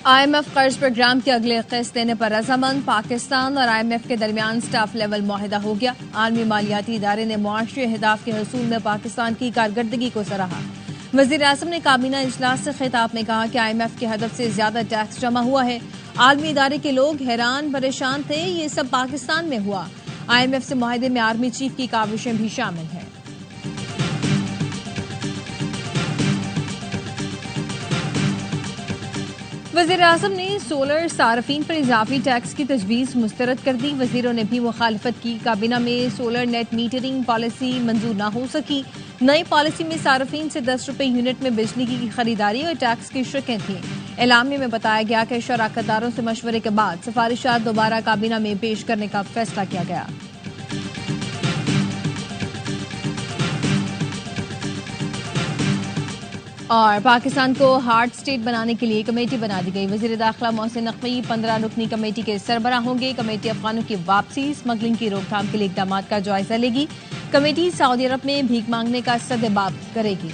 IMF قرض programme کی اگلے قسط دینے پر رضامند، پاکستان اور IMF کے درمیان سٹاف لیول معاہدہ ہو گیا۔ عالمی مالیاتی ادارے نے معاشی اہداف کے حصول میں پاکستان کی کارکردگی کو سراہا۔ وزیر اعظم نے کابینہ اجلاس سے خطاب میں کہا کہ IMF کے ہدف سے زیادہ ٹیکس جمع ہوا ہے۔ عالمی ادارے کے لوگ حیران پریشان تھے، یہ سب پاکستان میں ہوا۔ IMF سے معاہدے میں آرمی چیف کی کاوشیں بھی شامل ہیں۔ وزیر اعظم نے سولر صارفین پر اضافی ٹیکس کی تجویز مسترد کر دی۔ وزیروں نے بھی مخالفت کی۔ کابینہ میں سولر نیٹ میٹرنگ پالیسی منظور نہ ہو سکی۔ نئی پالیسی میں صارفین سے 10 روپے یونٹ میں بجلی کی خریداری اور ٹیکس کی شرطیں تھیں۔ اعلامیے میں بتایا گیا کہ شراکت داروں سے مشورے کے بعد سفارشات دوبارہ کابینہ میں پیش کرنے کا فیصلہ کیا گیا۔ اور پاکستان کو ہارڈ اسٹیٹ بنانے کے لیے کمیٹی بنا دی گئی۔ وزیر داخلہ محسن نقوی 15 رکنی کمیٹی کے سربراہ ہوں گے۔ کمیٹی افغانوں کی واپسی، اسمگلنگ کی روک تھام کے لیے اقدامات کا جائزہ لے گی۔ کمیٹی سعودی عرب میں بھیک مانگنے کا سدباب کرے گی۔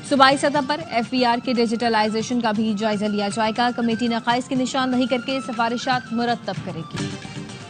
صوبائی سطح پر FBR کے ڈیجیٹلائزیشن کا بھی جائزہ لیا جائے گا۔ کمیٹی نقائص کی نشاندہی کر کے سفارشات مرتب کرے گی۔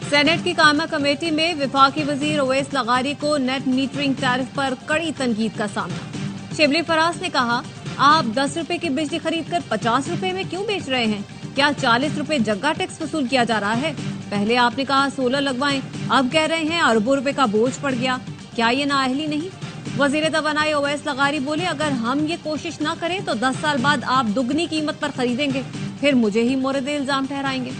سینیٹ کی قائمہ کمیٹی میں وفاقی وزیر اویس لغاری کو نیٹ میٹرنگ ٹیرف پر کڑی تنقید کا سامنا۔ شبلی فراز نے کہا، آپ 10 روپے کی بجلی خرید کر 50 روپے میں کیوں بیچ رہے ہیں؟ کیا 40 روپے جگہ ٹیکس وصول کیا جا رہا ہے؟ پہلے آپ نے کہا سولر لگوائیں، اب کہہ رہے ہیں اربوں روپے کا بوجھ پڑ گیا۔ کیا یہ نااہلی نہیں؟ وزیر توانائی اویس لغاری بولے، اگر ہم یہ کوشش نہ کریں تو 10 سال بعد آپ دگنی قیمت پر خریدیں گے، پھر مجھے ہی مورد الزام ٹھہرائیں گے۔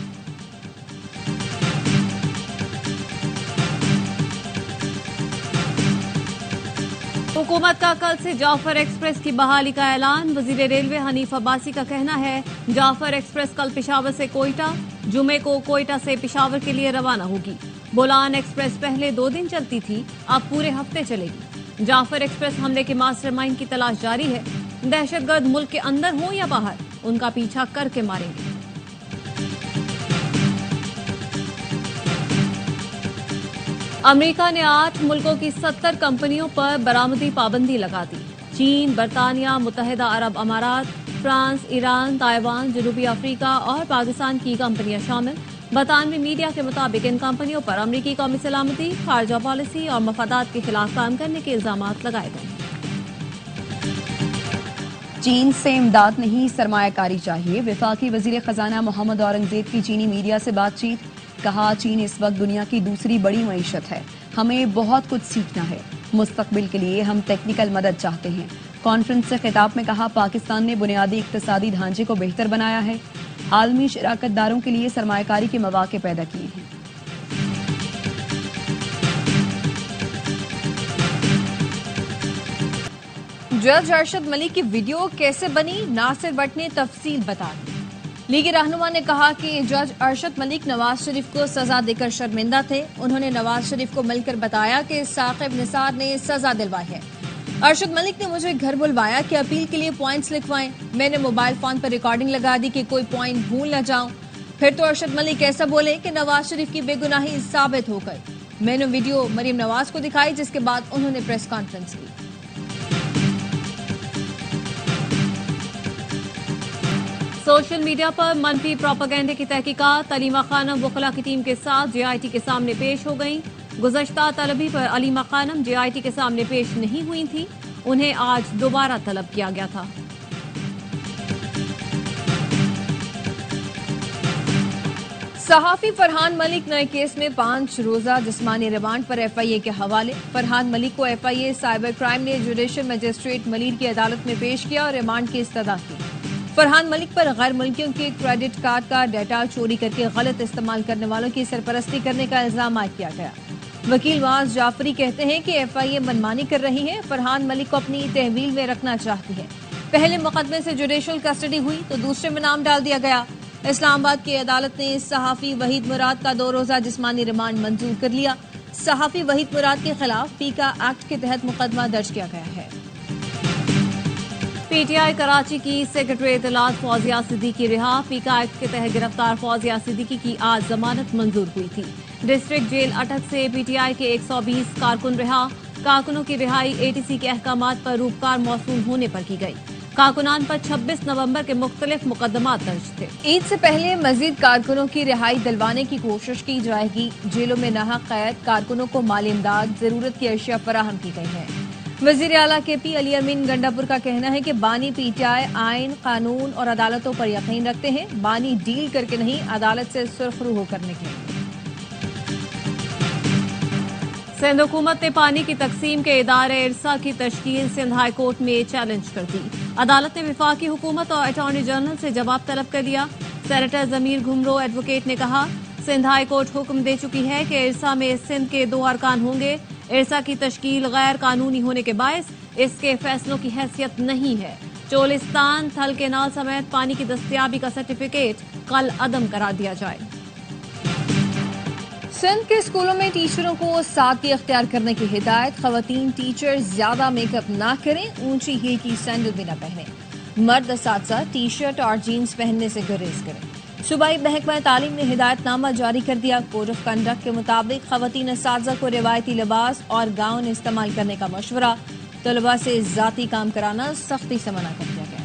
حکومت کا کل سے جعفر ایکسپریس کی بحالی کا اعلان۔ وزیر ریلوے حنیف عباسی کا کہنا ہے، جعفر ایکسپریس کل پشاور سے کوئٹہ، جمعے کو کوئٹہ سے پشاور کے لیے روانہ ہوگی۔ بولان ایکسپریس پہلے 2 دن چلتی تھی، اب پورے ہفتے چلے گی۔ جعفر ایکسپریس حملے کے ماسٹر مائنڈ کی تلاش جاری ہے۔ دہشت گرد ملک کے اندر ہوں یا باہر، ان کا پیچھا کر کے ماریں گے۔ امریکہ نے 8 ملکوں کی 70 کمپنیوں پر برآمدی پابندی لگا دی۔ چین، برطانیہ، متحدہ عرب امارات، فرانس، ایران، تائیوان، جنوبی افریقہ اور پاکستان کی کمپنیاں شامل۔ برطانوی میڈیا کے مطابق ان کمپنیوں پر امریکی قومی سلامتی، خارجہ پالیسی اور مفادات کے خلاف کام کرنے کے الزامات لگائے گئے ہیں۔ چین سے امداد نہیں، سرمایہ کاری چاہیے۔ وفاقی وزیر خزانہ محمد اورنگزیب کی چینی میڈیا سے بات چیت۔ کہا، چین اس وقت دنیا کی دوسری بڑی معیشت ہے، ہمیں بہت کچھ سیکھنا ہے۔ مستقبل کے لیے ہم ٹیکنیکل مدد چاہتے ہیں۔ کانفرنس سے خطاب میں کہا، پاکستان نے بنیادی اقتصادی ڈھانچے کو بہتر بنایا ہے، عالمی شراکت داروں کے لیے سرمایہ کاری کے مواقع پیدا کیے ہیں۔ جج ارشد ملک کی ویڈیو کیسے بنی، ناصر بٹ نے تفصیل بتا دی۔ لیگی رہنما نے کہا کہ جج ارشد ملک نواز شریف کو سزا دے کر شرمندہ تھے۔ انہوں نے نواز شریف کو مل کر بتایا کہ ثاقب نثار نے سزا دلوائی ہے۔ ارشد ملک نے مجھے گھر بلوایا کہ اپیل کے لیے پوائنٹس لکھوائیں۔ میں نے موبائل فون پر ریکارڈنگ لگا دی کہ کوئی پوائنٹ بھول نہ جاؤں۔ پھر تو ارشد ملک ایسا بولے کہ نواز شریف کی بے گناہی ثابت ہو گئی۔ میں نے ویڈیو مریم نواز کو دکھائی، جس کے بعد انہوں نے پریس کانفرنس کی۔ سوشل میڈیا پر منفی پروپیگنڈے کی تحقیقات۔ علیمہ خانم وکلاء کی ٹیم کے ساتھ JIT کے سامنے پیش ہو گئیں۔ گزشتہ طلبی پر علیمہ خانم JIT کے سامنے پیش نہیں ہوئی تھیں، انہیں آج دوبارہ طلب کیا گیا تھا۔ صحافی فرحان ملک نئے کیس میں 5 روزہ جسمانی ریمانڈ پر FIA کے حوالے۔ فرحان ملک کو FIA سائبر کرائم نے جوڈیشل مجسٹریٹ ملیر کی عدالت میں پیش کیا اور ریمانڈ کی استدعا کی۔ فرحان ملک پر غیر ملکیوں کے کریڈٹ کارڈ کا ڈیٹا چوری کر کے غلط استعمال کرنے والوں کی سرپرستی کرنے کا الزام عائد کیا گیا۔ وکیل معاذ جعفری کہتے ہیں کہ FIA منمانی کر رہی ہے، فرحان ملک کو اپنی تحویل میں رکھنا چاہتی ہے۔ پہلے مقدمے سے جوڈیشل کسٹڈی ہوئی تو دوسرے میں نام ڈال دیا گیا۔ اسلام آباد کی عدالت نے صحافی وحید مراد کا 2 روزہ جسمانی ریمانڈ منظور کر لیا۔ صحافی وحید مراد کے خلاف پیکا ایکٹ کے تحت مقدمہ درج کیا گیا ہے۔ PTI کراچی کی سیکرٹری اطلاعات فوزیہ صدیقی رہا۔ پیکا ایکٹ کے تحت گرفتار فوزیہ صدیقی کی آج ضمانت منظور ہوئی تھی۔ ڈسٹرکٹ جیل اٹک سے PTI کے 120 کارکن رہا۔ کارکنوں کی رہائی ATC کے احکامات پر روپکار موصول ہونے پر کی گئی۔ کارکنان پر 26 نومبر کے مختلف مقدمات درج تھے۔ عید سے پہلے مزید کارکنوں کی رہائی دلوانے کی کوشش کی جائے گی۔ جیلوں میں ناحق قید کارکنوں کو مالی امداد، ضرورت کی اشیاء فراہم کی گئی ہے۔ وزیر اعلیٰ کے پی علی امین گنڈا پور کا کہنا ہے کہ بانی پی ٹی آئی آئین، قانون اور عدالتوں پر یقین رکھتے ہیں۔ بانی ڈیل کر کے نہیں، عدالت سے سرخرو ہو کر نکلیں گے۔ سندھ حکومت نے پانی کی تقسیم کے ادارے ارسا کی تشکیل سندھ ہائی کورٹ میں چیلنج کر دی۔ عدالت نے وفاقی حکومت اور اٹارنی جنرل سے جواب طلب کر لیا۔ سینیٹر ضمیر گھمرو ایڈوکیٹ نے کہا، سندھ ہائی کورٹ حکم دے چکی ہے کہ ارسا میں سندھ کے 2 ارکان ہوں گے۔ ارسا کی تشکیل غیر قانونی ہونے کے باعث اس کے فیصلوں کی حیثیت نہیں ہے۔ چولستان، تھل کینال سمیت پانی کی دستیابی کا سرٹیفکیٹ کل عدم قرار دیا جائے۔ سندھ کے اسکولوں میں ٹیچروں کو سادگی اختیار کرنے کی ہدایت۔ خواتین ٹیچر زیادہ میک اپ نہ کریں، اونچی ہیل کی سینڈل بھی نہ پہنیں۔ مرد اساتذہ ٹی شرٹ اور جینز پہننے سے گریز کریں۔ صوبائی محکمہ تعلیم نے ہدایت نامہ جاری کر دیا۔ کوڈ آف کنڈکٹ کے مطابق خواتین اساتذہ کو روایتی لباس اور گاؤن استعمال کرنے کا مشورہ۔ طلباء سے ذاتی کام کرانا سختی سے منع کر دیا گیا۔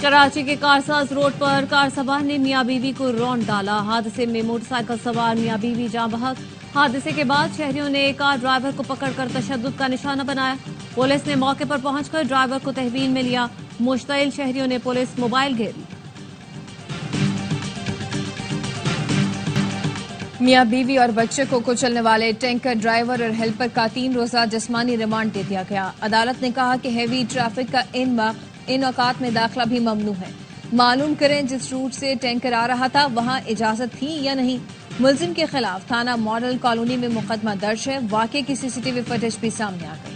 کراچی کے کارساز روڈ پر کار سوار نے میاں بیوی کو رونڈ ڈالا۔ حادثے میں موٹر سائیکل سوار میاں بیوی جاں بحق۔ حادثے کے بعد شہریوں نے کار ڈرائیور کو پکڑ کر تشدد کا نشانہ بنایا۔ پولیس نے موقع پر پہنچ کر ڈرائیور کو تحویل میں لیا۔ مشتعل شہریوں نے پولیس موبائل گھیر لی۔ میاں بیوی اور بچے کو کچلنے والے ٹینکر ڈرائیور اور ہیلپر کا 3 روزہ جسمانی ریمانڈ دے دیا گیا۔ عدالت نے کہا کہ ہیوی ٹریفک کا ان اوقات میں داخلہ بھی ممنوع ہے۔ معلوم کریں جس روٹ سے ٹینکر آ رہا تھا وہاں اجازت تھی یا نہیں۔ ملزم کے خلاف تھانہ ماڈل کالونی میں مقدمہ درج ہے۔ واقعے کی CCTV فوٹیج بھی سامنے آ گئی۔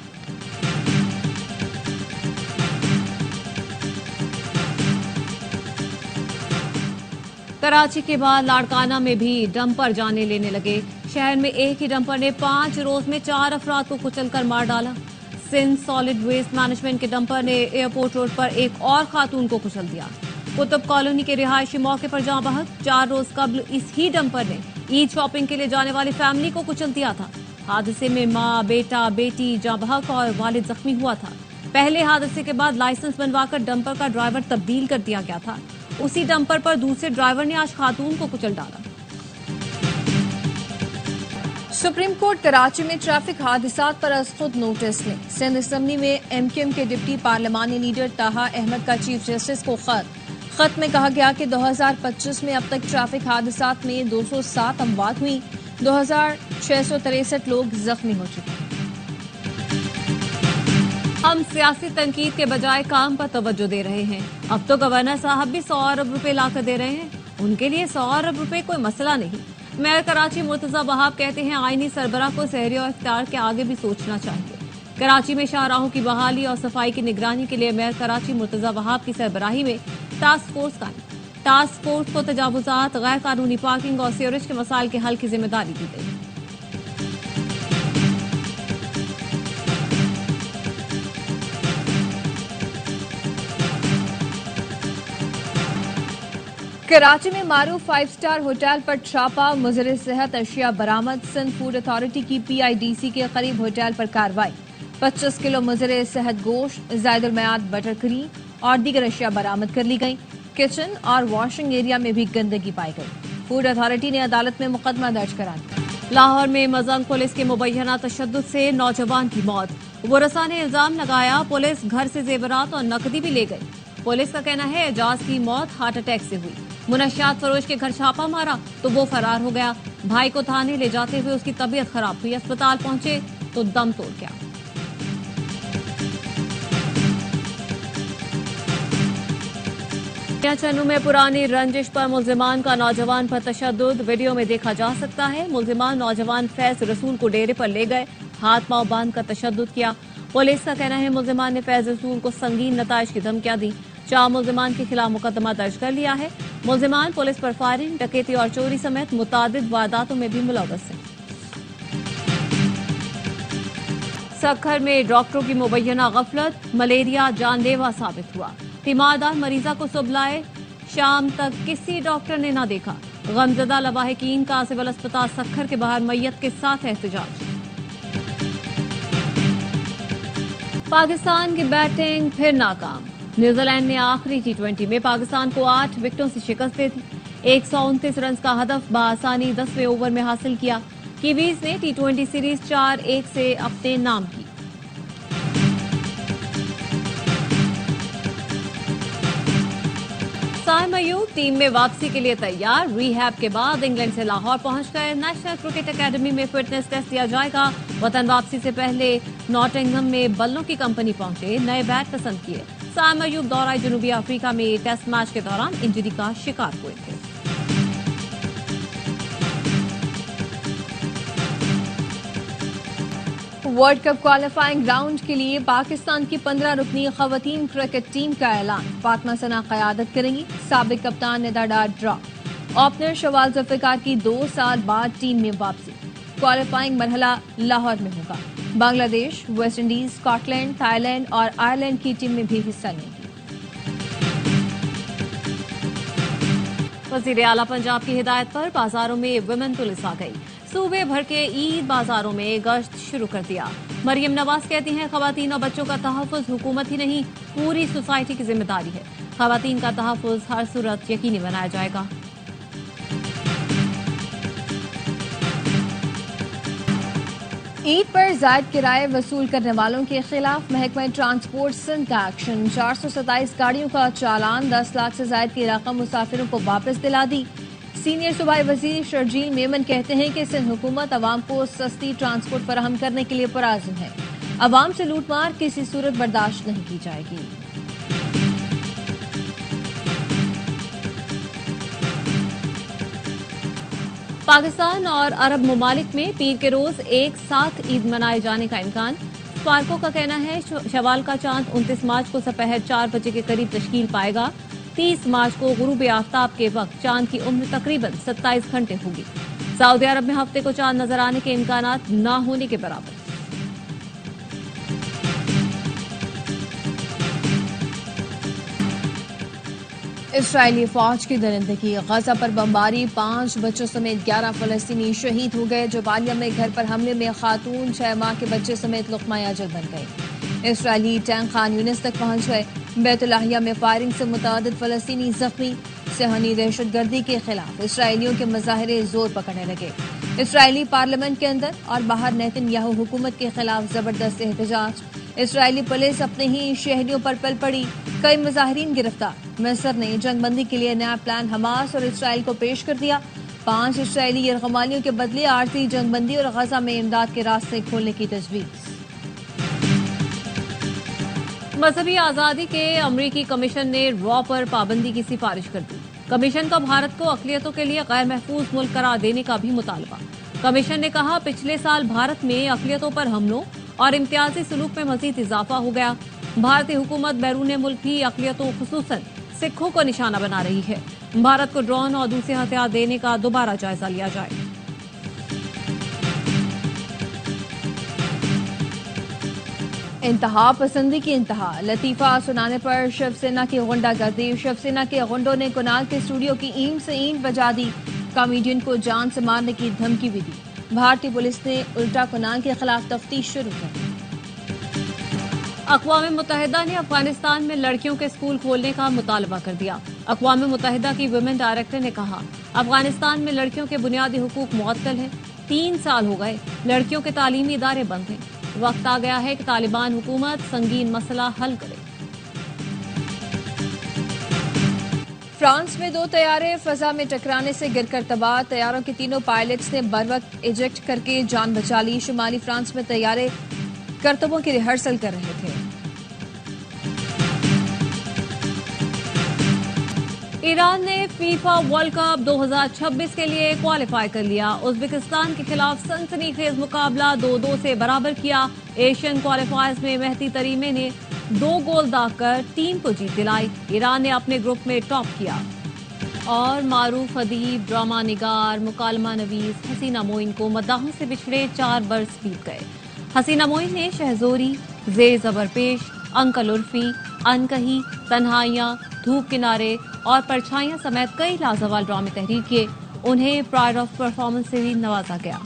کراچی کے بعد لاڑکانہ میں بھی ڈمپر جانے لینے لگے۔ شہر میں ایک ہی ڈمپر نے 5 روز میں 4 افراد کو کچل کر مار ڈالا۔ سندھ سالڈ ویسٹ مینجمنٹ کے ڈمپر نے ایئرپورٹ روڈ پر ایک اور خاتون کو کچل دیا۔ قطب کالونی کے رہائشی موقع پر جاں بحق۔ 4 روز قبل اس ہی ڈمپر نے عید شاپنگ کے لیے جانے والی فیملی کو کچل دیا تھا۔ حادثے میں ماں، بیٹا، بیٹی جاں بحق اور والد زخمی ہوا تھا۔ پہلے حادثے کے بعد لائسنس بنوا کر ڈمپر کا ڈرائیور تبدیل کر دیا گیا تھا۔ اسی ڈمپر پر دوسرے ڈرائیور نے آج خاتون کو کچل ڈالا۔ سپریم کورٹ کراچی میں ٹریفک حادثات پر از خود نوٹس لیں۔ سندھ اسمبلی میں MQM کے ڈپٹی پارلیمانی لیڈر طاہا احمد کا چیف جسٹس کو خط میں کہا گیا کہ 2025 میں اب تک ٹریفک حادثات میں 207 اموات ہوئی، 2663 لوگ زخمی ہو چکے ہیں۔ ہم سیاسی تنقید کے بجائے کام پر توجہ دے رہے ہیں۔ اب تو گورنر صاحب بھی 100 ارب روپے لا کر دے رہے ہیں۔ ان کے لیے 100 ارب روپے کوئی مسئلہ نہیں۔ میئر کراچی مرتضی وہاب کہتے ہیں آئینی سربراہ کو شہری اور اختیار کے آگے بھی سوچنا چاہیے۔ کراچی میں شاہراہوں کی بحالی اور صفائی کی نگرانی کے لیے میئر کراچی مرتضی وہاب کی سربراہی میں ٹاسک فورس قائم۔ ٹاسک فورس کو تجاوزات، غیر قانونی پارکنگ اور سیوریج کے مسائل کے حل کی ذمہ داری دی گئی۔ کراچی میں معروف 5 اسٹار ہوٹل پر چھاپا، مضر صحت اشیاء برآمد۔ سندھ فوڈ اتھارٹی کی PIDC کے قریب ہوٹل پر کارروائی۔ 25 کلو مضر صحت گوشت، زائد المیعاد بٹر کریم اور دیگر اشیاء برآمد کر لی گئیں۔ کچن اور واشنگ ایریا میں بھی گندگی پائی گئی۔ فوڈ اتھارٹی نے عدالت میں مقدمہ درج کرا دیا۔ لاہور میں مزنگ پولیس کے مبینہ تشدد سے نوجوان کی موت۔ ورثاء نے الزام لگایا پولیس گھر سے زیورات اور نقدی بھی لے گئی۔ پولیس کا کہنا ہے اعجاز کی موت ہارٹ اٹیک سے ہوئی۔ منشیات فروش کے گھر چھاپا مارا تو وہ فرار ہو گیا۔ بھائی کو تھانے لے جاتے ہوئے اس کی طبیعت خراب ہوئی، اسپتال پہنچے تو دم توڑ گیا۔ چنو میں پرانی رنجش پر ملزمان کا نوجوان پر تشدد ویڈیو میں دیکھا جا سکتا ہے۔ ملزمان نوجوان فیض رسول کو ڈیرے پر لے گئے، ہاتھ پاؤں باندھ کر تشدد کیا۔ پولیس کا کہنا ہے ملزمان نے فیض رسول کو سنگین نتائج کی دھمکیاں دی۔ 4 ملزمان کے خلاف مقدمہ درج کر لیا ہے۔ ملزمان پولیس پر فائرنگ، ڈکیتی اور چوری سمیت متعدد وارداتوں میں بھی ملوث ہیں۔ سکھر میں ڈاکٹروں کی مبینہ غفلت، ملیریا جان لیوا ثابت ہوا۔ تیماردار مریضہ کو صبح لائے، شام تک کسی ڈاکٹر نے نہ دیکھا۔ غمزدہ لواحقین کا سول اسپتال سکھر کے باہر میت کے ساتھ احتجاج۔ پاکستان کی بیٹنگ پھر ناکام. نیوزی لینڈ نے آخری T20 میں پاکستان کو 8 وکٹوں سے شکست دے دی. 129 رنز کا ہدف بآسانی 10ویں اوور میں حاصل کیا. کیویز نے T20 سیریز 4-1 سے اپنے نام کی. سائم ایوب ٹیم میں واپسی کے لیے تیار. ری ہیب کے بعد انگلینڈ سے لاہور پہنچ گئے. نیشنل کرکٹ اکیڈمی میں فٹنس ٹیسٹ دیا جائے گا. وطن واپسی سے پہلے ناٹنگھم میں بلوں کی کمپنی پہنچے. نئے بیٹ پسند کیے. سائم ایوب دورہ جنوبی افریقہ میں ٹیسٹ میچ کے دوران انجری کا شکار ہوئے تھے. ورلڈ کپ کوالیفائنگ راؤنڈ کے لیے پاکستان کی 15 رکنی خواتین کرکٹ ٹیم کا اعلان. فاطمہ ثنا قیادت کریں گی. سابق کپتان ندا ڈار ڈرا. اوپنر شوال ذوالفقار کی 2 سال بعد ٹیم میں واپسی. کوالیفائنگ مرحلہ لاہور میں ہوگا. Bangladesh, West Indies, Scotland, Thailand اور آئرلینڈ کی ٹیم میں بھی حصہ لیں گی. وزیر اعلیٰ پنجاب کی ہدایت پر بازاروں میں ویمن پولیس آ گئی. صوبے بھر کے عید بازاروں میں گشت شروع کر دیا. مریم نواز کہتی ہیں خواتین اور بچوں کا تحفظ حکومت ہی نہیں پوری سوسائٹی کی ذمہ داری ہے. خواتین کا تحفظ ہر صورت یقینی بنایا جائے گا. عید پر زائد کرائے وصول کرنے والوں کے خلاف محکمہ ٹرانسپورٹ سندھ کا ایکشن. 427 گاڑیوں کا چالان. 10 لاکھ سے زائد کی رقم مسافروں کو واپس دلا دی. سینئر صوبائی وزیر شرجیل میمن کہتے ہیں کہ سندھ حکومت عوام کو سستی ٹرانسپورٹ فراہم کرنے کے لیے پرعزم ہے. عوام سے لوٹ مار کسی صورت برداشت نہیں کی جائے گی. پاکستان اور عرب ممالک میں پیر کے روز ایک ساتھ عید منائے جانے کا امکان. اسپارکو کا کہنا ہے شوال کا چاند 29 مارچ کو سپہر 4 بجے کے قریب تشکیل پائے گا. 30 مارچ کو غروب آفتاب کے وقت چاند کی عمر تقریباً 27 گھنٹے ہوگی. سعودی عرب میں ہفتے کو چاند نظر آنے کے امکانات نہ ہونے کے برابر. اسرائیلی فوج کی درندگی. غزہ پر بمباری. 5 بچوں سمیت 11 فلسطینی شہید ہو گئے. جبالیہ میں گھر پر حملے میں خاتون 6 ماہ کے بچے سمیت لقمہ اجل بن گئے. اسرائیلی ٹینک خان یونس تک پہنچ گئے. بیت الاحیہ میں فائرنگ سے متعدد فلسطینی زخمی. صہیونی دہشت گردی کے خلاف اسرائیلیوں کے مظاہرے زور پکڑنے لگے. اسرائیلی پارلیمنٹ کے اندر اور باہر نیتن یاہو حکومت کے خلاف زبردست احتجاج. اسرائیلی پولیس اپنے ہی شہریوں پر پل پڑی. کئی مظاہرین گرفتار. مصر نے جنگ بندی کے لیے نیا پلان حماس اور اسرائیل کو پیش کر دیا. 5 اسرائیلی یرغمالیوں کے بدلے عارضی جنگ بندی اور غزہ میں امداد کے راستے کھولنے کی تجویز. مذہبی آزادی کے امریکی کمیشن نے را پر پابندی کی سفارش کر دی. کمیشن کا بھارت کو اقلیتوں کے لیے غیر محفوظ ملک قرار دینے کا بھی مطالبہ. کمیشن نے کہا پچھلے سال بھارت میں اقلیتوں پر حملوں اور امتیازی سلوک میں مزید اضافہ ہو گیا. بھارتی حکومت بیرون ملک بھی اقلیتوں خصوصاً سکھوں کو نشانہ بنا رہی ہے. بھارت کو ڈرون اور دوسرے ہتھیار دینے کا دوبارہ جائزہ لیا جائے. انتہا پسندی کی انتہا. لطیفہ سنانے پر شیو سینا کی غنڈہ گردی. شیو سینا کے غنڈوں نے کنال کے اسٹوڈیو کی اینٹ سے اینٹ بجا دی. کامیڈین کو جان سے مارنے کی دھمکی بھی دی. بھارتی پولیس نے الٹا کنال کے خلاف تفتیش شروع کر دی. اقوام متحدہ نے افغانستان میں لڑکیوں کے اسکول کھولنے کا مطالبہ کر دیا. اقوام متحدہ کی ویمن ڈائریکٹر نے کہا افغانستان میں لڑکیوں کے بنیادی حقوق معطل ہیں. 3 سال ہو گئے لڑکیوں کے تعلیمی ادارے بند ہیں. وقت آ گیا ہے کہ طالبان حکومت سنگین مسئلہ حل کرے. فرانس میں 2 طیارے فضا میں ٹکرانے سے گر کر تباہ. طیاروں کے تینوں پائلٹس نے بروقت ایجیکٹ کر کے جان بچا لی. شمالی فرانس میں طیارے کرتبوں کی ریہرسل کر رہے تھے. ایران نے فیفا ورلڈ کپ 2026 کے لیے کوالیفائی کر لیا. ازبکستان کے خلاف سنسنی خیز مقابلہ 2-2 سے برابر کیا. ایشین کوالیفائرز میں مہدی تریمے نے 2 گول داغ کر ٹیم کو جیت دلائی. ایران نے اپنے گروپ میں ٹاپ کیا. اور معروف ادیب، ڈرامہ نگار، مکالمہ نویس حسینہ معین کو مداحوں سے بچھڑے 4 برس بیت گئے. حسینہ معین نے شہزوری، زیر زبر پیش، انکل عرفی، انکہی، تنہائیاں، دھوپ کنارے اور پرچھائیاں سمیت کئی لازوال ڈرامے تحریر کیے. انہیں پرائڈ آف پرفارمنس سے بھی نوازا گیا.